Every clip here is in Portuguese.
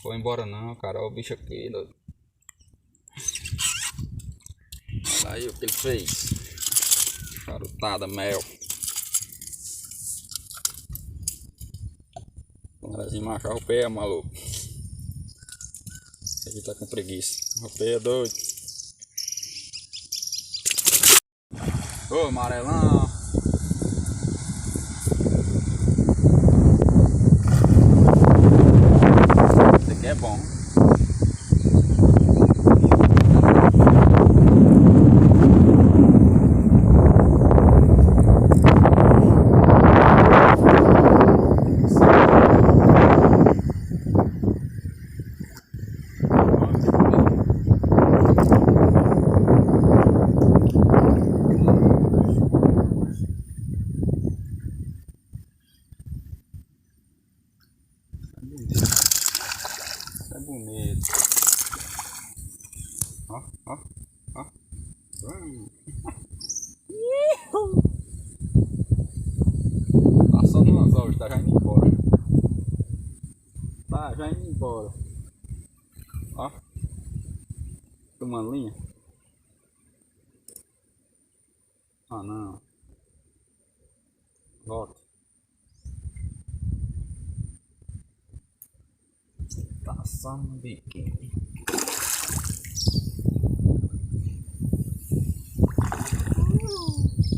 Foi embora não, cara. Olha o bicho aqui, doido. Olha aí o que ele fez. Charutada, mel. Agora machar o pé, maluco. Esse aqui tá com preguiça. O pé é doido. Ô, amarelão. Esse aqui é bom. É bonito. Ó, ó, ó. Tá só no anzol, tá já indo embora. Tá já indo embora. Ó. Tomando linha. Ah não. Volta. Tá só no biquinho.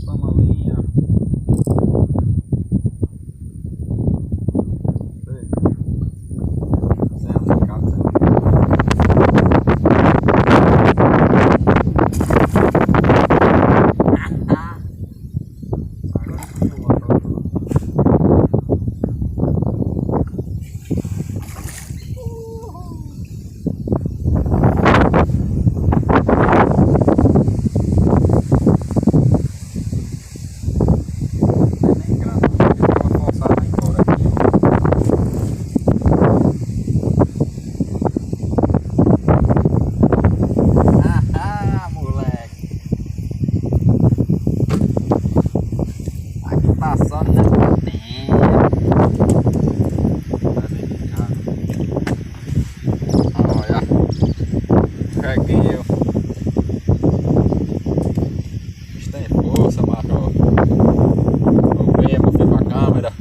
Toma linha. Sem aplicado, né? Reguinho. Isto tem força, macho. Eu venho pra filmar a câmera.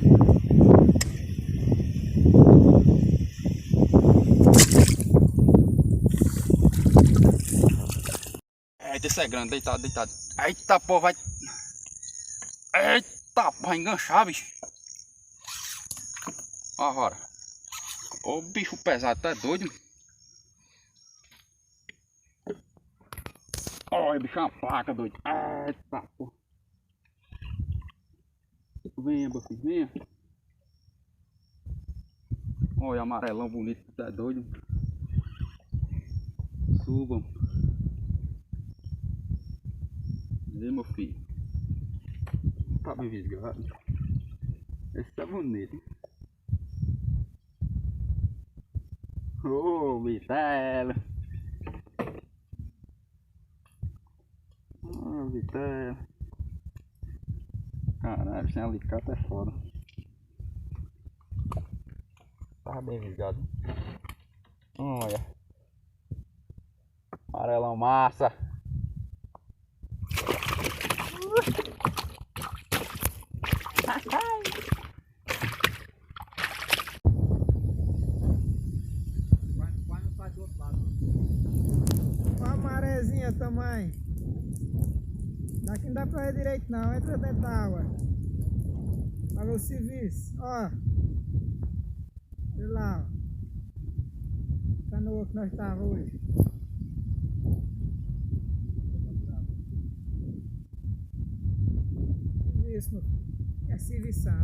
Eita, esse é grande, deitado, deitado. Eita, pô, vai. Eita, vai enganchar, bicho. Ó, agora. Ô, bicho pesado, tá doido? Olha, bicho, é uma placa, doido. Eita, pô. Venha, meu filho, venha. Olha, amarelão bonito, tá doido? Subam. Vê, meu filho. Tá bem visgado. Esse tá bonito, hein? Ô, vitela. Ô, vitela. Caralho, sem alicate é foda. Tá bem visgado. Olha. Amarelão massa. Olha a marezinha tamanho. Daqui não dá pra ver direito não, entra dentro da água. Olha o serviço, ó. Olha lá, ó. Canoa que nós estávamos hoje. Serviço, meu filho. É servição.